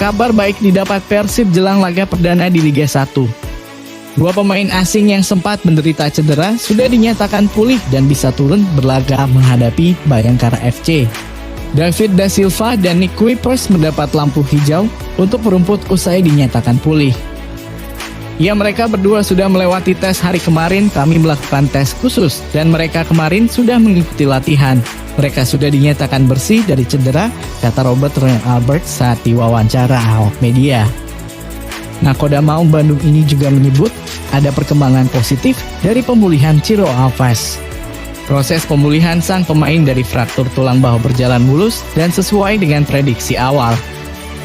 Kabar baik didapat Persib jelang laga perdana di Liga 1. Dua pemain asing yang sempat menderita cedera sudah dinyatakan pulih dan bisa turun berlaga menghadapi Bayangkara FC. David Da Silva dan Nick Kuipers mendapat lampu hijau untuk merumput usai dinyatakan pulih. Ya, mereka berdua sudah melewati tes hari kemarin. Kami melakukan tes khusus dan mereka kemarin sudah mengikuti latihan. Mereka sudah dinyatakan bersih dari cedera, kata Robert Roy Albert saat diwawancara awak media. Nakoda Maung Bandung ini juga menyebut ada perkembangan positif dari pemulihan Ciro Alves. Proses pemulihan sang pemain dari fraktur tulang bahu berjalan mulus dan sesuai dengan prediksi awal.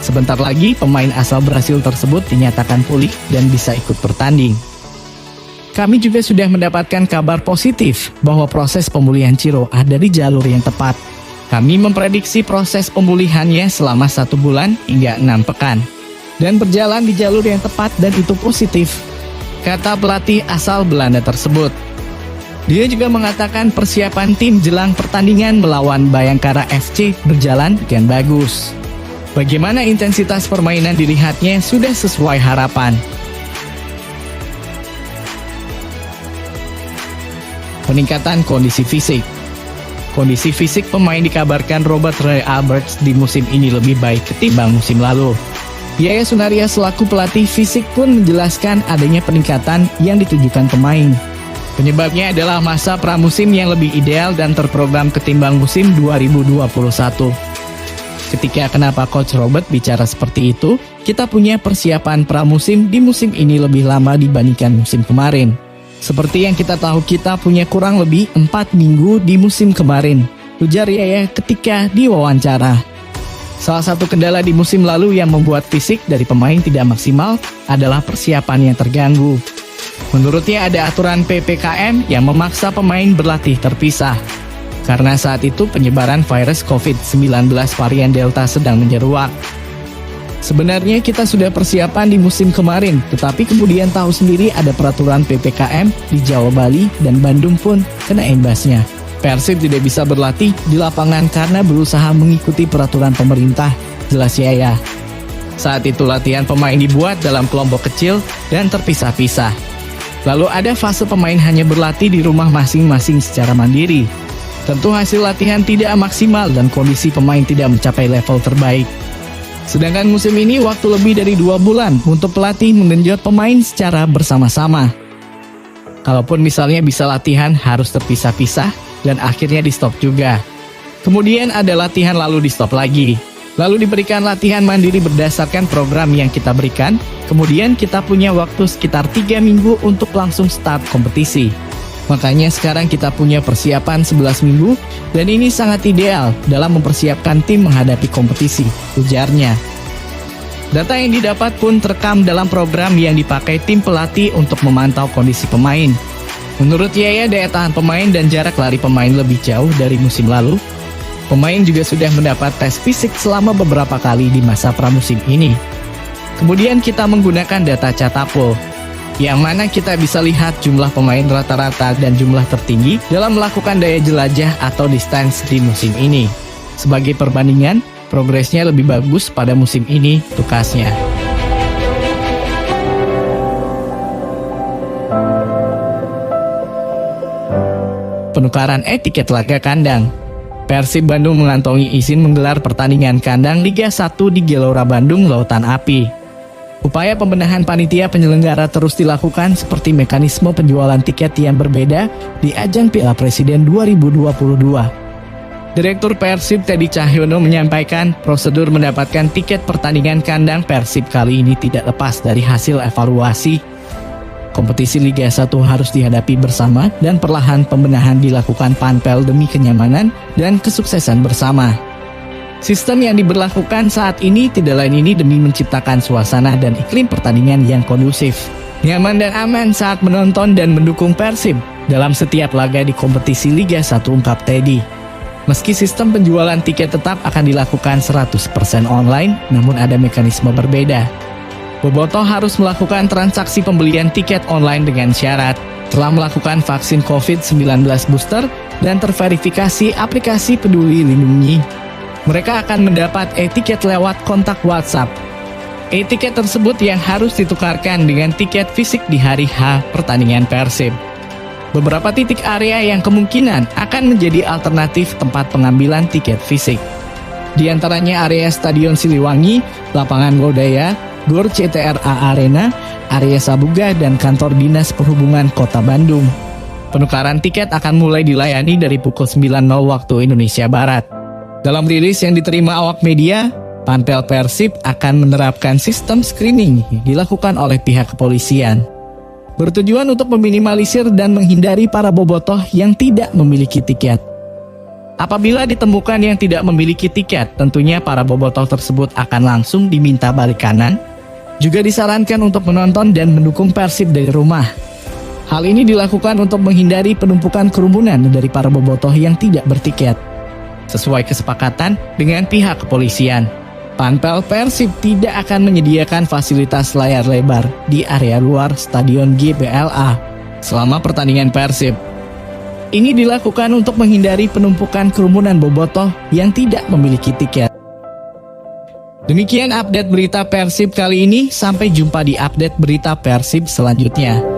Sebentar lagi pemain asal Brasil tersebut dinyatakan pulih dan bisa ikut bertanding. Kami juga sudah mendapatkan kabar positif bahwa proses pemulihan Ciro ada di jalur yang tepat. Kami memprediksi proses pemulihannya selama 1 bulan hingga 6 pekan. Dan berjalan di jalur yang tepat dan itu positif, kata pelatih asal Belanda tersebut. Dia juga mengatakan persiapan tim jelang pertandingan melawan Bayangkara FC berjalan dengan bagus. Bagaimana intensitas permainan dilihatnya sudah sesuai harapan. Peningkatan kondisi fisik. Kondisi fisik pemain dikabarkan Robert Roy Alberts di musim ini lebih baik ketimbang musim lalu. Yaya Sunaria selaku pelatih fisik pun menjelaskan adanya peningkatan yang ditujukan pemain. Penyebabnya adalah masa pramusim yang lebih ideal dan terprogram ketimbang musim 2021. Ketika kenapa Coach Robert bicara seperti itu, kita punya persiapan pramusim di musim ini lebih lama dibandingkan musim kemarin. Seperti yang kita tahu, kita punya kurang lebih 4 minggu di musim kemarin, ujar Yaya ketika diwawancara. Salah satu kendala di musim lalu yang membuat fisik dari pemain tidak maksimal adalah persiapan yang terganggu. Menurutnya ada aturan PPKM yang memaksa pemain berlatih terpisah. Karena saat itu penyebaran virus COVID-19 varian Delta sedang menyeruak. Sebenarnya kita sudah persiapan di musim kemarin, tetapi kemudian tahu sendiri ada peraturan PPKM di Jawa, Bali, dan Bandung pun kena imbasnya. Persib tidak bisa berlatih di lapangan karena berusaha mengikuti peraturan pemerintah, jelas Yaya. Saat itu latihan pemain dibuat dalam kelompok kecil dan terpisah-pisah. Lalu ada fase pemain hanya berlatih di rumah masing-masing secara mandiri. Tentu hasil latihan tidak maksimal dan kondisi pemain tidak mencapai level terbaik. Sedangkan musim ini waktu lebih dari 2 bulan untuk pelatih menggenjot pemain secara bersama-sama. Kalaupun misalnya bisa latihan harus terpisah-pisah dan akhirnya di stop juga. Kemudian ada latihan lalu di stop lagi. Lalu diberikan latihan mandiri berdasarkan program yang kita berikan. Kemudian kita punya waktu sekitar 3 minggu untuk langsung start kompetisi. Makanya sekarang kita punya persiapan 11 minggu dan ini sangat ideal dalam mempersiapkan tim menghadapi kompetisi, ujarnya. Data yang didapat pun terekam dalam program yang dipakai tim pelatih untuk memantau kondisi pemain. Menurut Yaya, daya tahan pemain dan jarak lari pemain lebih jauh dari musim lalu. Pemain juga sudah mendapat tes fisik selama beberapa kali di masa pramusim ini. Kemudian kita menggunakan data Catapol, yang mana kita bisa lihat jumlah pemain rata-rata dan jumlah tertinggi dalam melakukan daya jelajah atau distance di musim ini. Sebagai perbandingan, progresnya lebih bagus pada musim ini, tukasnya. Penukaran etiket laga kandang. Persib Bandung mengantongi izin menggelar pertandingan kandang Liga 1 di Gelora Bandung Lautan Api. Upaya pembenahan panitia penyelenggara terus dilakukan seperti mekanisme penjualan tiket yang berbeda di ajang Piala Presiden 2022. Direktur Persib Teddy Cahyono menyampaikan prosedur mendapatkan tiket pertandingan kandang Persib kali ini tidak lepas dari hasil evaluasi. Kompetisi Liga 1 harus dihadapi bersama dan perlahan pembenahan dilakukan Panpel demi kenyamanan dan kesuksesan bersama. Sistem yang diberlakukan saat ini tidak lain ini demi menciptakan suasana dan iklim pertandingan yang kondusif, nyaman dan aman saat menonton dan mendukung Persib dalam setiap laga di kompetisi Liga 1, ungkap Teddy. Meski sistem penjualan tiket tetap akan dilakukan 100% online, namun ada mekanisme berbeda. Bobotoh harus melakukan transaksi pembelian tiket online dengan syarat telah melakukan vaksin COVID-19 booster dan terverifikasi aplikasi Peduli Lindungi. Mereka akan mendapat e-tiket lewat kontak WhatsApp. E-tiket tersebut yang harus ditukarkan dengan tiket fisik di hari H pertandingan Persib. Beberapa titik area yang kemungkinan akan menjadi alternatif tempat pengambilan tiket fisik. Di antaranya area Stadion Siliwangi, Lapangan Lodaya, Gor CTRA Arena, area Sabuga, dan kantor Dinas Perhubungan Kota Bandung. Penukaran tiket akan mulai dilayani dari pukul 9.00 waktu Indonesia Barat. Dalam rilis yang diterima awak media, Panpel Persib akan menerapkan sistem screening yang dilakukan oleh pihak kepolisian. Bertujuan untuk meminimalisir dan menghindari para bobotoh yang tidak memiliki tiket. Apabila ditemukan yang tidak memiliki tiket, tentunya para bobotoh tersebut akan langsung diminta balik kanan. Juga disarankan untuk menonton dan mendukung Persib dari rumah. Hal ini dilakukan untuk menghindari penumpukan kerumunan dari para bobotoh yang tidak bertiket. Sesuai kesepakatan dengan pihak kepolisian, Panpel Persib tidak akan menyediakan fasilitas layar lebar di area luar Stadion GBLA selama pertandingan Persib. Ini dilakukan untuk menghindari penumpukan kerumunan bobotoh yang tidak memiliki tiket. Demikian update berita Persib kali ini, sampai jumpa di update berita Persib selanjutnya.